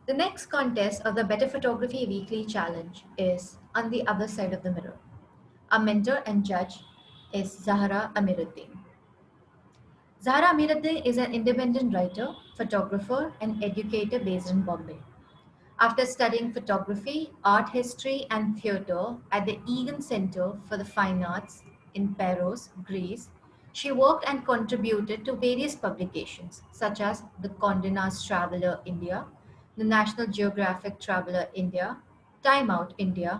The next contest of the Better Photography Weekly Challenge is On the Other Side of the Mirror. Our mentor and judge is Zahra Amiruddin. Zahra Amiruddin is an independent writer, photographer, and educator based in Bombay. After studying photography, art history, and theatre at the Egan Centre for the Fine Arts in Paros, Greece, she worked and contributed to various publications such as the Condé Nast Traveller India, the National Geographic Traveller India, Time Out India,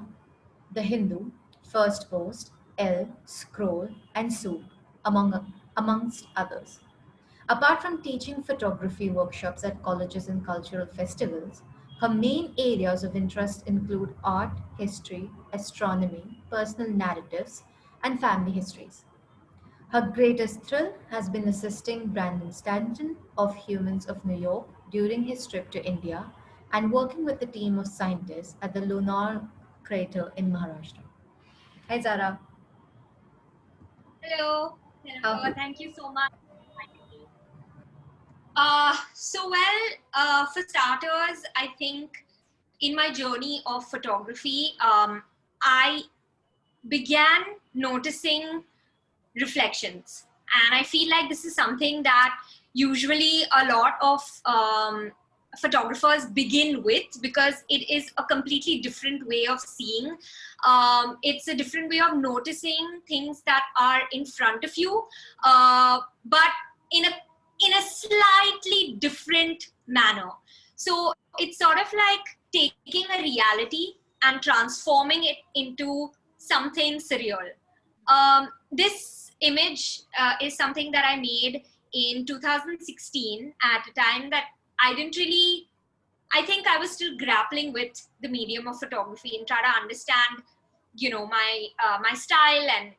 The Hindu, First Post, Elle, Scroll, and Soup, amongst others. Apart from teaching photography workshops at colleges and cultural festivals, her main areas of interest include art, history, astronomy, personal narratives, and family histories. Her greatest thrill has been assisting Brandon Stanton of Humans of New York during his trip to India and working with a team of scientists at the lunar crater in Maharashtra. Hi, Zara. Hello. How? Thank you so much for inviting me. For starters, I think in my journey of photography, I began noticing reflections. And I feel like this is something that usually a lot of photographers begin with, because it is a completely different way of seeing. It's a different way of noticing things that are in front of you, but in a slightly different manner. So it's sort of like taking a reality and transforming it into something surreal. This image is something that I made in 2016 at a time that I think I was still grappling with the medium of photography and try to understand, my style and,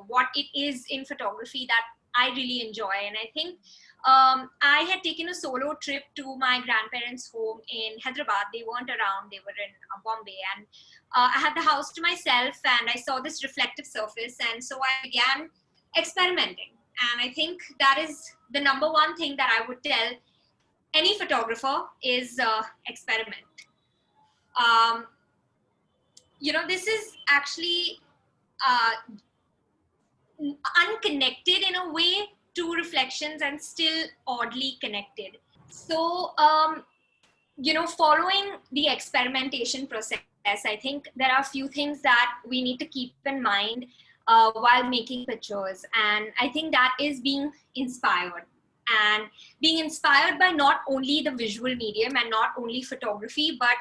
what it is in photography that I really enjoy. And I think I had taken a solo trip to my grandparents' home in Hyderabad. They weren't around, they were in Bombay. And I had the house to myself and I saw this reflective surface. And so I began experimenting. And I think that is the number one thing that I would tell any photographer is experiment. Um, this is actually unconnected in a way to reflections and still oddly connected. So, following the experimentation process, I think there are a few things that we need to keep in mind while making pictures. And I think that is being inspired. And being inspired by not only the visual medium and not only photography, but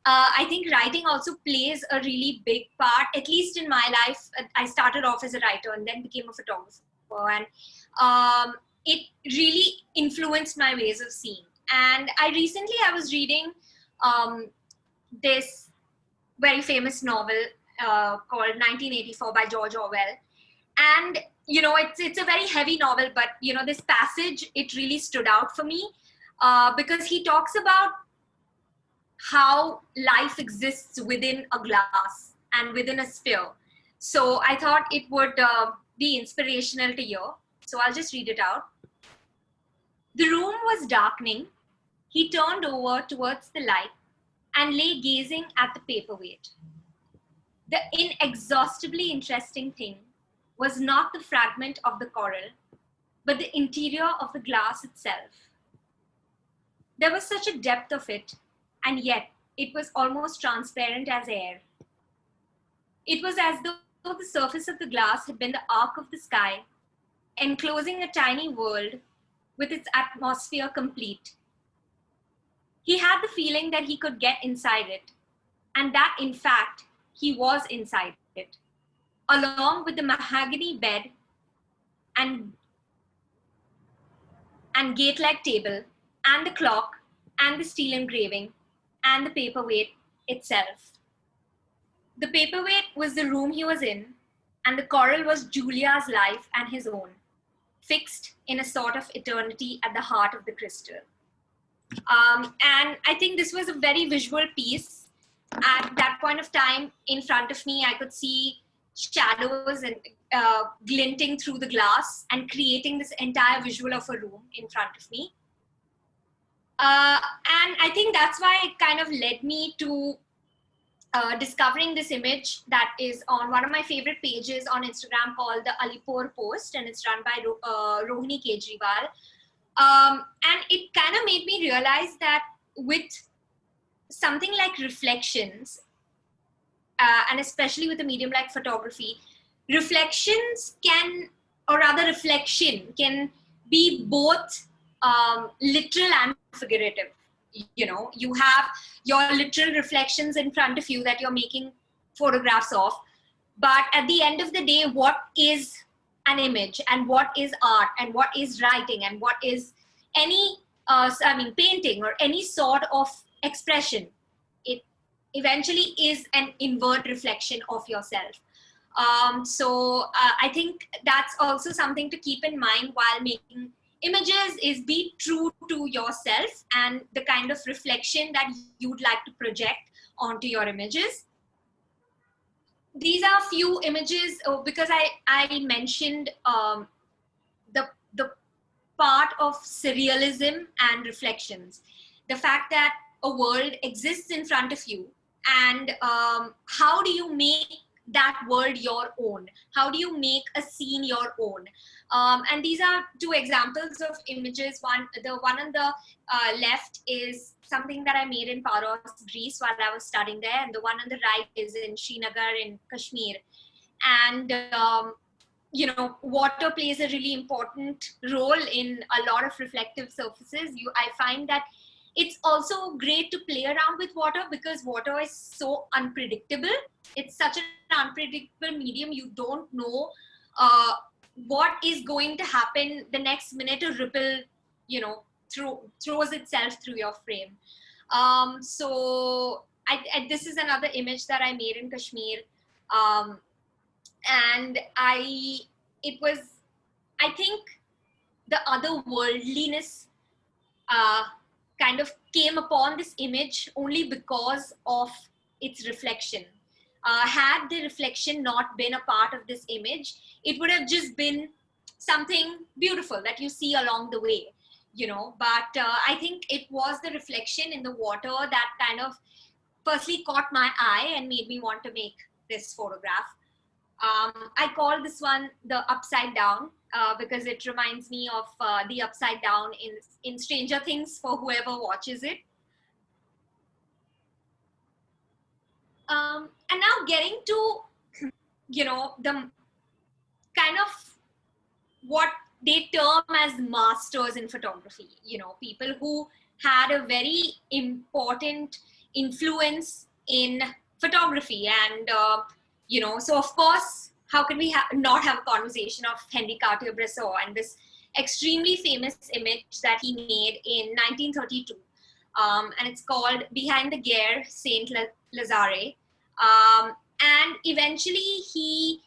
I think writing also plays a really big part, at least in my life. I started off as a writer and then became a photographer. And it really influenced my ways of seeing. And I was reading this very famous novel called 1984 by George Orwell. And, it's a very heavy novel, but, this passage, it really stood out for me because he talks about how life exists within a glass and within a sphere. So I thought it would be inspirational to hear. So I'll just read it out. The room was darkening. He turned over towards the light and lay gazing at the paperweight. The inexhaustibly interesting thing was not the fragment of the coral, but the interior of the glass itself. There was such a depth of it, and yet it was almost transparent as air. It was as though the surface of the glass had been the arc of the sky, enclosing a tiny world with its atmosphere complete. He had the feeling that he could get inside it, and that in fact, he was inside it, along with the mahogany bed and gate-like table, and the clock, and the steel engraving, and the paperweight itself. The paperweight was the room he was in, and the coral was Julia's life and his own, fixed in a sort of eternity at the heart of the crystal. And I think this was a very visual piece. At that point of time, in front of me, I could see shadows and glinting through the glass and creating this entire visual of a room in front of me. And I think that's why it kind of led me to discovering this image that is on one of my favorite pages on Instagram called the Alipur Post, and it's run by Rohini Kejriwal. And it kind of made me realize that with something like reflections, and especially with a medium like photography, reflections can, or rather reflection can be both literal and figurative. You know, you have your literal reflections in front of you that you're making photographs of, but at the end of the day, what is an image, and what is art, and what is writing, and what is any painting or any sort of expression, it eventually is an invert reflection of yourself. I think that's also something to keep in mind while making images, is be true to yourself and the kind of reflection that you'd like to project onto your images. These are few images, because I mentioned the part of surrealism and reflections, the fact that a world exists in front of you, and how do you make that world your own? How do you make a scene your own? And these are two examples of images. The one on the left is something that I made in Paros, Greece, while I was studying there, and the one on the right is in Srinagar in Kashmir. And water plays a really important role in a lot of reflective surfaces. I find that it's also great to play around with water, because water is so unpredictable. It's such an unpredictable medium. You don't know what is going to happen the next minute. A ripple, throws itself through your frame. This is another image that I made in Kashmir. And I think the otherworldliness kind of came upon this image only because of its reflection. Had the reflection not been a part of this image, it would have just been something beautiful that you see along the way, but I think it was the reflection in the water that kind of firstly caught my eye and made me want to make this photograph. I call this one the Upside Down because it reminds me of the Upside Down in Stranger Things, for whoever watches it. And now getting to, the kind of what they term as masters in photography, people who had a very important influence in photography. And so of course, how can we not have a conversation of Henri Cartier-Bresson and this extremely famous image that he made in 1932, and it's called Behind the Gare Saint Lazare. And eventually he,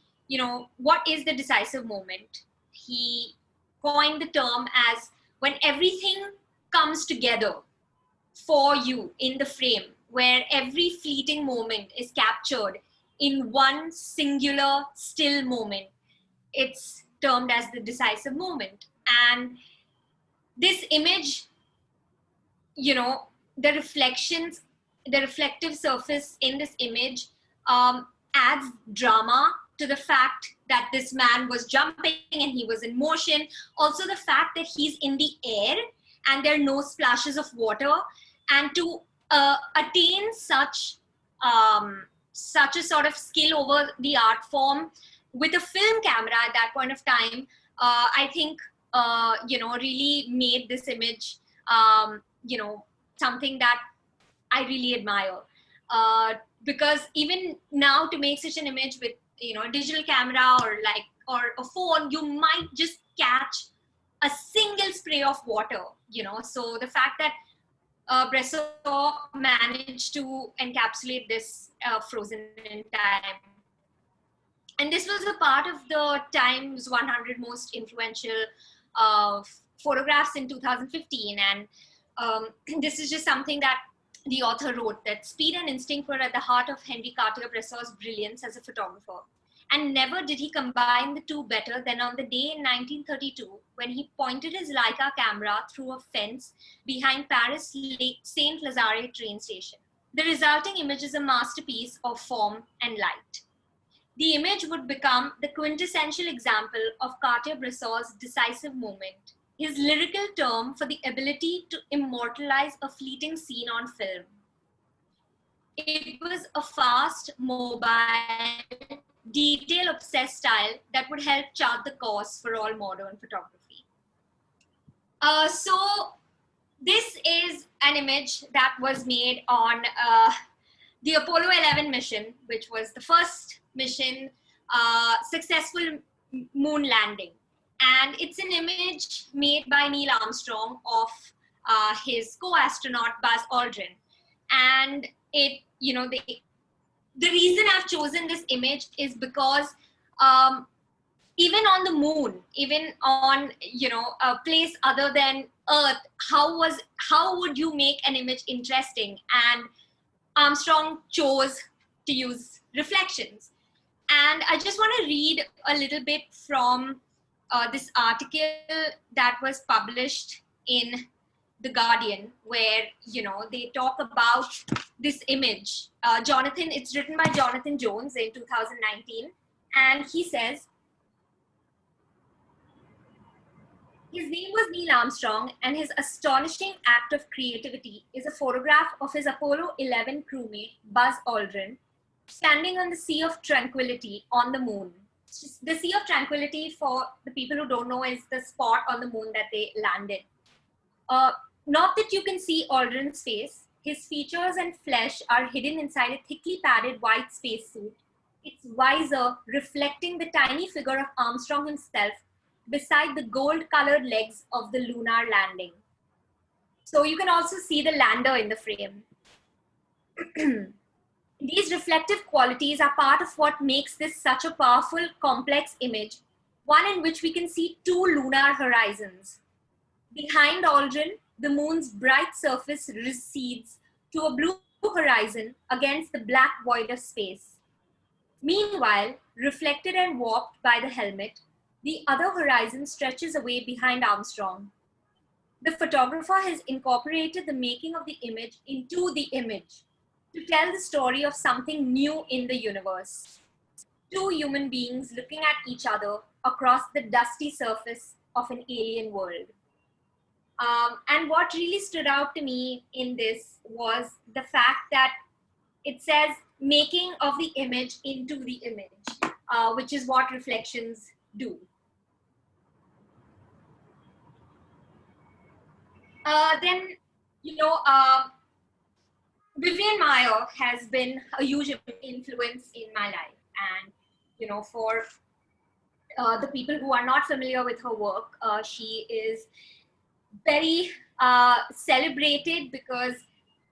what is the decisive moment? He coined the term as when everything comes together for you in the frame, where every fleeting moment is captured in one singular still moment. It's termed as the decisive moment. And this image, the reflective surface in this image adds drama to the fact that this man was jumping and he was in motion. Also the fact that he's in the air and there are no splashes of water. And to attain such a sort of skill over the art form with a film camera at that point of time, I think, really made this image, something that I really admire. Because even now, to make such an image with, a digital camera or a phone, you might just catch a single spray of water, So the fact that Bresson managed to encapsulate this frozen in time. And this was a part of the Times 100 most influential photographs in 2015. And this is just something that the author wrote, that speed and instinct were at the heart of Henri Cartier-Bresson's brilliance as a photographer. And never did he combine the two better than on the day in 1932 when he pointed his Leica camera through a fence behind Paris Saint Lazare train station. The resulting image is a masterpiece of form and light. The image would become the quintessential example of Cartier-Bressot's decisive moment, his lyrical term for the ability to immortalize a fleeting scene on film. It was a fast, mobile, detail-obsessed style that would help chart the course for all modern photography. So this is an image that was made on the Apollo 11 mission, which was the first mission, successful moon landing. And it's an image made by Neil Armstrong of his co-astronaut Buzz Aldrin. And it, you know, the reason I've chosen this image is because even on the moon, even on, you know, a place other than Earth, how would you make an image interesting? And Armstrong chose to use reflections. And I just want to read a little bit from this article that was published in The Guardian, where, you know, they talk about this image. It's written by Jonathan Jones in 2019. And he says, his name was Neil Armstrong, and his astonishing act of creativity is a photograph of his Apollo 11 crewmate, Buzz Aldrin, standing on the Sea of Tranquility on the moon. The Sea of Tranquility, for the people who don't know, is the spot on the moon that they landed. Not that you can see Aldrin's face. His features and flesh are hidden inside a thickly padded white spacesuit, its visor reflecting the tiny figure of Armstrong himself beside the gold-colored legs of the lunar landing. So you can also see the lander in the frame. These reflective qualities are part of what makes this such a powerful, complex image, one in which we can see two lunar horizons. Behind Aldrin, the moon's bright surface recedes to a blue horizon against the black void of space. Meanwhile, reflected and warped by the helmet, the other horizon stretches away behind Armstrong. The photographer has incorporated the making of the image into the image to tell the story of something new in the universe. Two human beings looking at each other across the dusty surface of an alien world. And what really stood out to me in this was the fact that it says making of the image into the image, which is what reflections do. Then, you know, Vivian Maier has been a huge influence in my life. And, you know, for the people who are not familiar with her work, she is very celebrated because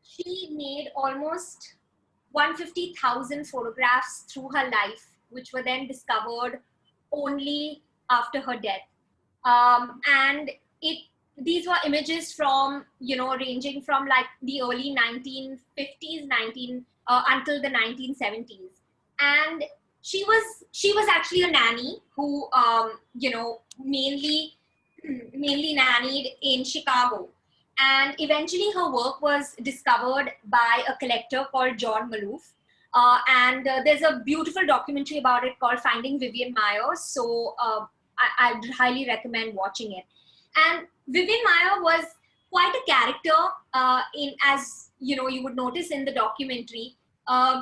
she made almost 150,000 photographs through her life, which were then discovered only after her death. And these were images from, you know, ranging from like the early 1950s, until the 1970s. And she was actually a nanny who, you know, mainly nannied in Chicago. And eventually her work was discovered by a collector called John Maloof. And there's a beautiful documentary about it called Finding Vivian Maier. So I'd highly recommend watching it. And Vivian Maier was quite a character as you know, you would notice in the documentary.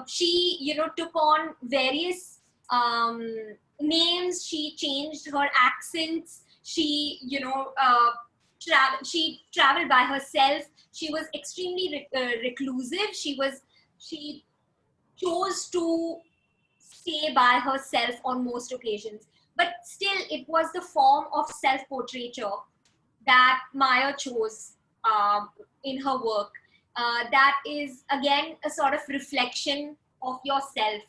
She, you know, took on various names. She changed her accents. She, you know, she traveled by herself. She was extremely reclusive. She chose to stay by herself on most occasions. But still, it was the form of self-portraiture that Maier chose in her work. That is, again, a sort of reflection of yourself.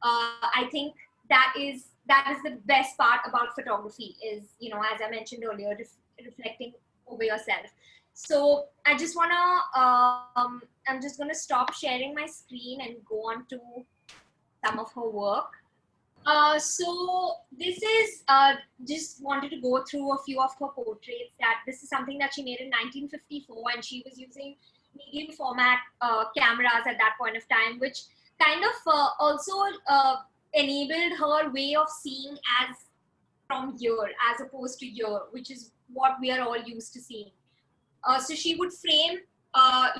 I think that is the best part about photography is, you know, as I mentioned earlier, reflecting over yourself. So I just want to, I'm just going to stop sharing my screen and go on to some of her work. So this is just wanted to go through a few of her portraits. That this is something that she made in 1954, and she was using medium format cameras at that point of time, which kind of also enabled her way of seeing as from here as opposed to here, which is what we are all used to seeing. So she would frame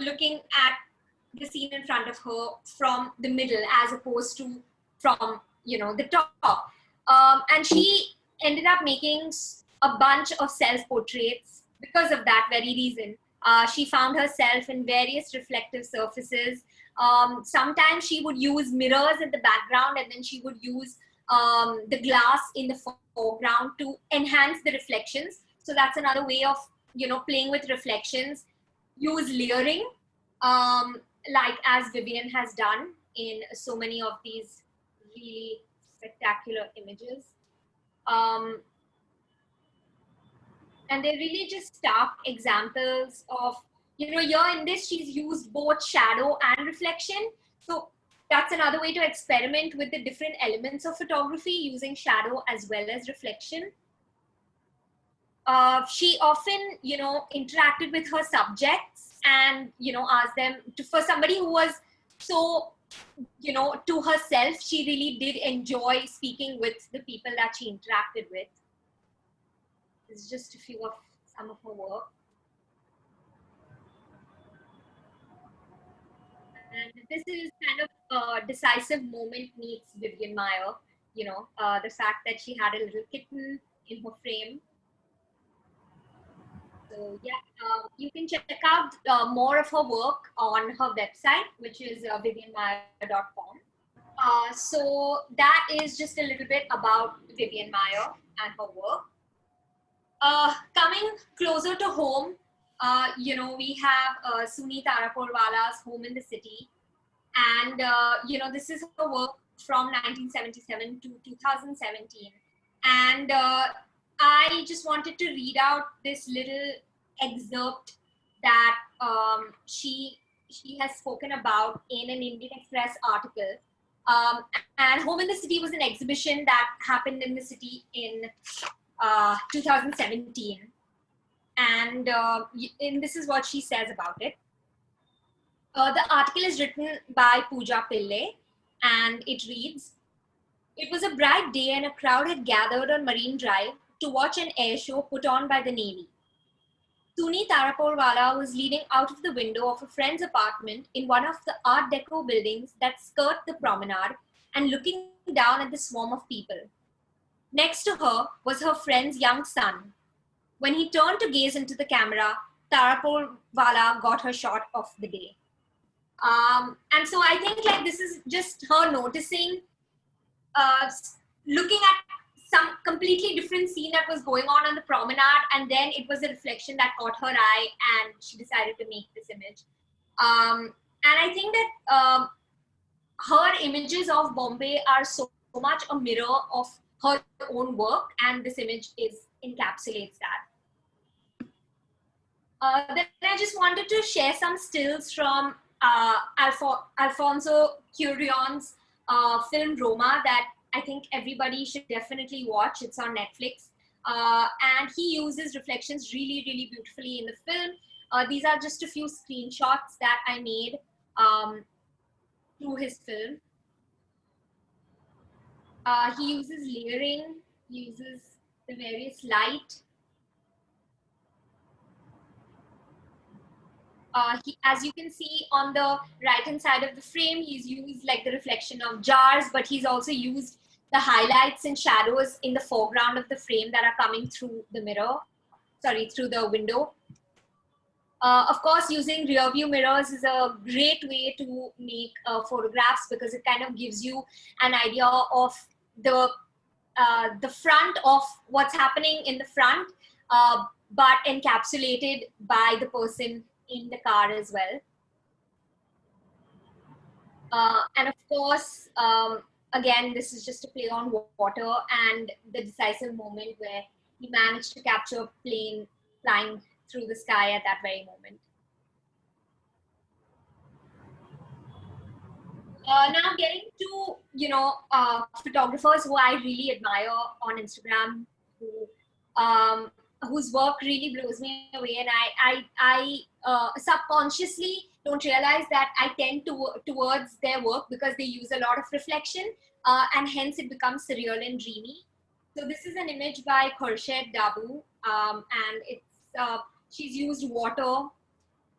looking at the scene in front of her from the middle as opposed to from the top. And she ended up making a bunch of self-portraits because of that very reason. She found herself in various reflective surfaces. Sometimes she would use mirrors in the background, and then she would use the glass in the foreground to enhance the reflections. So that's another way of playing with reflections. Use layering, like as Vivian has done in so many of these really spectacular images. And they're really just stark examples of, here in this, she's used both shadow and reflection. So that's another way to experiment with the different elements of photography, using shadow as well as reflection. She often, interacted with her subjects and, asked them to, for somebody who was so, to herself, she really did enjoy speaking with the people that she interacted with. This is just a few of some of her work. And this is kind of a decisive moment meets Vivian Maier, the fact that she had a little kitten in her frame. So yeah, you can check out more of her work on her website, which is vivianmaier.com. So that is just a little bit about Vivian Maier and her work. Coming closer to home, we have Suni Taraporwala's Home in the City. And, this is her work from 1977 to 2017. And I just wanted to read out this little excerpt that she has spoken about in an Indian Express article. And Home in the City was an exhibition that happened in the city in 2017. And this is what she says about it. The article is written by Pooja Pillai, and it reads, "It was a bright day and a crowd had gathered on Marine Drive to watch an air show put on by the Navy. Suni Taraporwala was leaning out of the window of a friend's apartment in one of the Art Deco buildings that skirt the promenade and looking down at the swarm of people. Next to her was her friend's young son. When he turned to gaze into the camera, Taraporwala got her shot of the day." And so I think like this is just her noticing, looking at some completely different scene that was going on the promenade, and then it was a reflection that caught her eye, and she decided to make this image. And I think that her images of Bombay are so much a mirror of her own work, and this image encapsulates that. Then I just wanted to share some stills from Alfonso Cuarón's film Roma that I think everybody should definitely watch. It's on Netflix. And he uses reflections really, really beautifully in the film. These are just a few screenshots that I made through his film. He uses layering, he uses the various light. As you can see on the right hand side of the frame, he's used like the reflection of jars, but he's also used the highlights and shadows in the foreground of the frame that are coming through the through the window. Of course, using rear view mirrors is a great way to make photographs, because it kind of gives you an idea of the front of what's happening in the front, but encapsulated by the person in the car as well. And of course, again, this is just a play on water and the decisive moment where he managed to capture a plane flying through the sky at that very moment. Now getting to, photographers who I really admire on Instagram, whose work really blows me away, and I subconsciously don't realize that I tend towards their work because they use a lot of reflection, and hence it becomes surreal and dreamy. So this is an image by Khurshid Dabu, and she's used water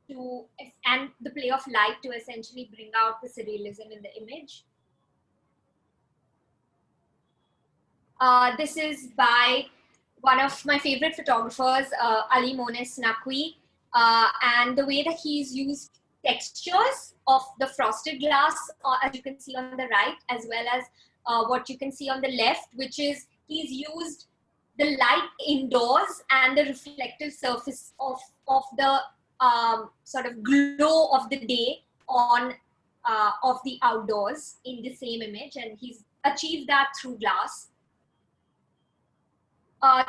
to and the play of light to essentially bring out the surrealism in the image. This is by one of my favorite photographers, Ali Mones Naqvi, and the way that he's used textures of the frosted glass, as you can see on the right, as well as what you can see on the left, which is he's used the light indoors and the reflective surface of the sort of glow of the day on of the outdoors in the same image, and he's achieved that through glass.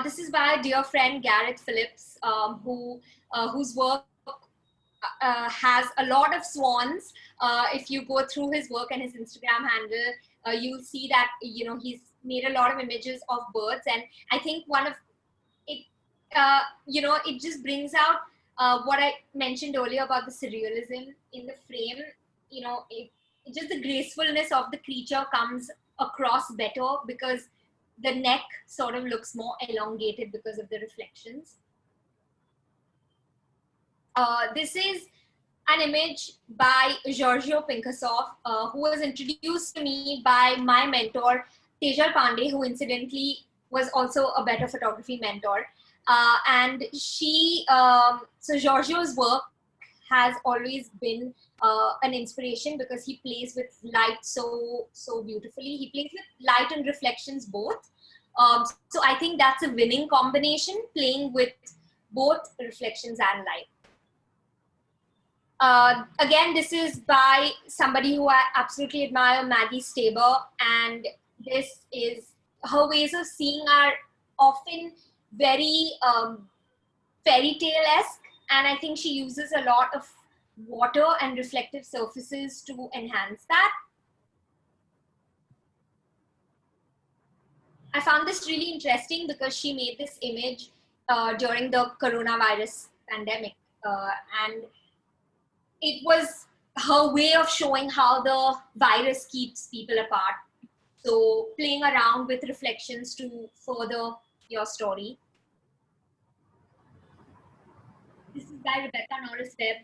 This is by a dear friend Gareth Phillips, whose work has a lot of swans. If you go through his work and his Instagram handle, you'll see that he's made a lot of images of birds, and I think one of it, it just brings out what I mentioned earlier about the surrealism in the frame. Just the gracefulness of the creature comes across better because the neck sort of looks more elongated because of the reflections. This is an image by Giorgio Pinkersoff, who was introduced to me by my mentor, Tejal Pandey, who incidentally was also a better photography mentor. And so Giorgio's work has always been an inspiration because he plays with light so beautifully. He plays with light and reflections both. So I think that's a winning combination, playing with both reflections and light. Again, this is by somebody who I absolutely admire, Maggie Staber, and this is her ways of seeing are often very fairy tale-esque, and I think she uses a lot of water and reflective surfaces to enhance that. I found this really interesting because she made this image during the coronavirus pandemic, and it was her way of showing how the virus keeps people apart. So playing around with reflections to further your story. This is by Rebecca Norris Webb,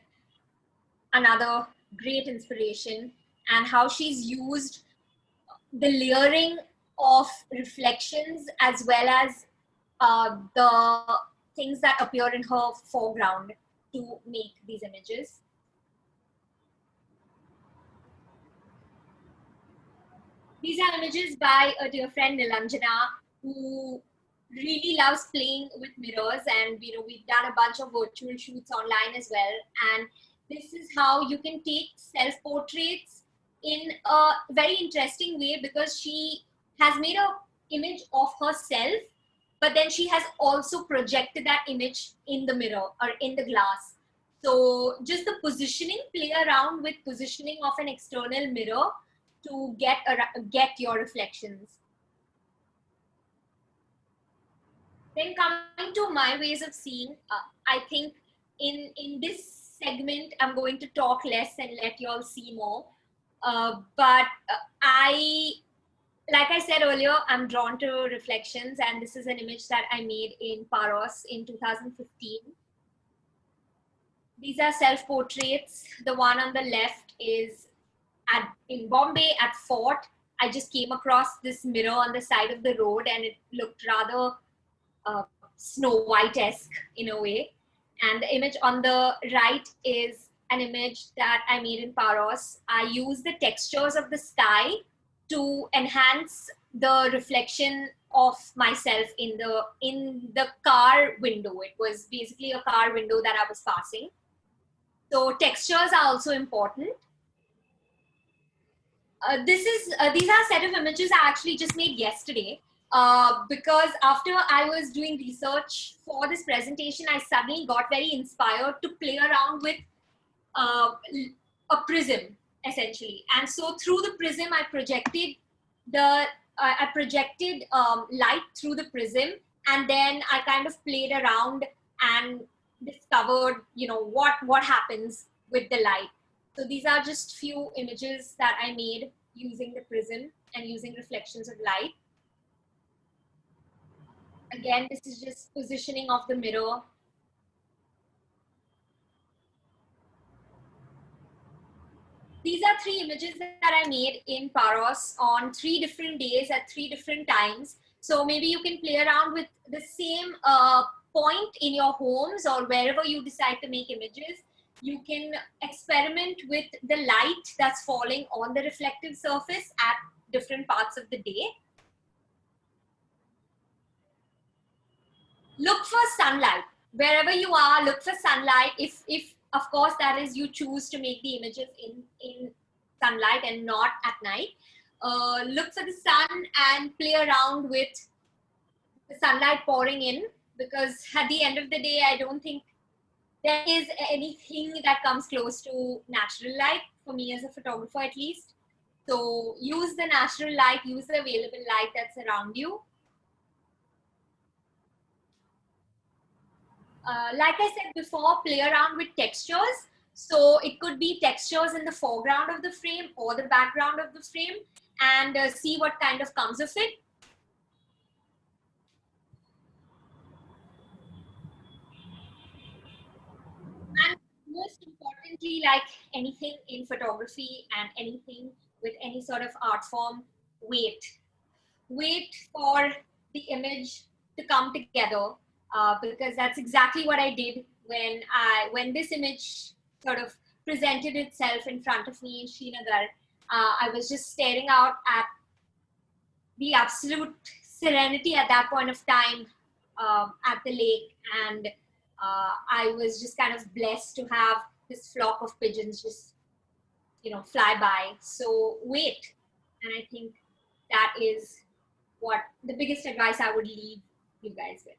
another great inspiration, and how she's used the layering of reflections as well as the things that appear in her foreground to make these images. These are images by a dear friend Nilanjana, who really loves playing with mirrors, and we've done a bunch of virtual shoots online as well. And this is how you can take self-portraits in a very interesting way, because she has made an image of herself, but then she has also projected that image in the mirror or in the glass. So just the positioning, play around with positioning of an external mirror to get your reflections. Then coming to my ways of seeing, I think in this segment, I'm going to talk less and let you all see more. But like I said earlier, I'm drawn to reflections, and this is an image that I made in Paros in 2015. These are self-portraits. The one on the left is in Bombay at Fort. I just came across this mirror on the side of the road, and it looked rather Snow White-esque in a way. And the image on the right is an image that I made in Paros. I used the textures of the sky to enhance the reflection of myself in the car window. It was basically a car window that I was passing. So textures are also important. These are a set of images I actually just made yesterday, because after I was doing research for this presentation, I suddenly got very inspired to play around with a prism, essentially. And so through the prism, I projected light through the prism, and then I kind of played around and discovered, what happens with the light. So these are just few images that I made using the prism and using reflections of light. Again, this is just positioning of the mirror. These are 3 images that I made in Paros on 3 different days at 3 different times. So maybe you can play around with the same point in your homes or wherever you decide to make images. You can experiment with the light that's falling on the reflective surface at different parts of the day. Look for sunlight. Wherever you are, look for sunlight. If of course that is you choose to make the images in sunlight and not at night. Look for the sun and play around with the sunlight pouring in, because at the end of the day, I don't think there is anything that comes close to natural light, for me as a photographer at least. So use the natural light, use the available light that's around you. Like I said before, play around with textures. So it could be textures in the foreground of the frame or the background of the frame, and see what kind of comes of it. And most importantly, like anything in photography and anything with any sort of art form, wait. Wait for the image to come together, because that's exactly what I did when this image sort of presented itself in front of me in Srinagar. I was just staring out at the absolute serenity at that point of time, at the lake, and I was just kind of blessed to have this flock of pigeons just fly by. So wait, and I think that is what the biggest advice I would leave you guys with.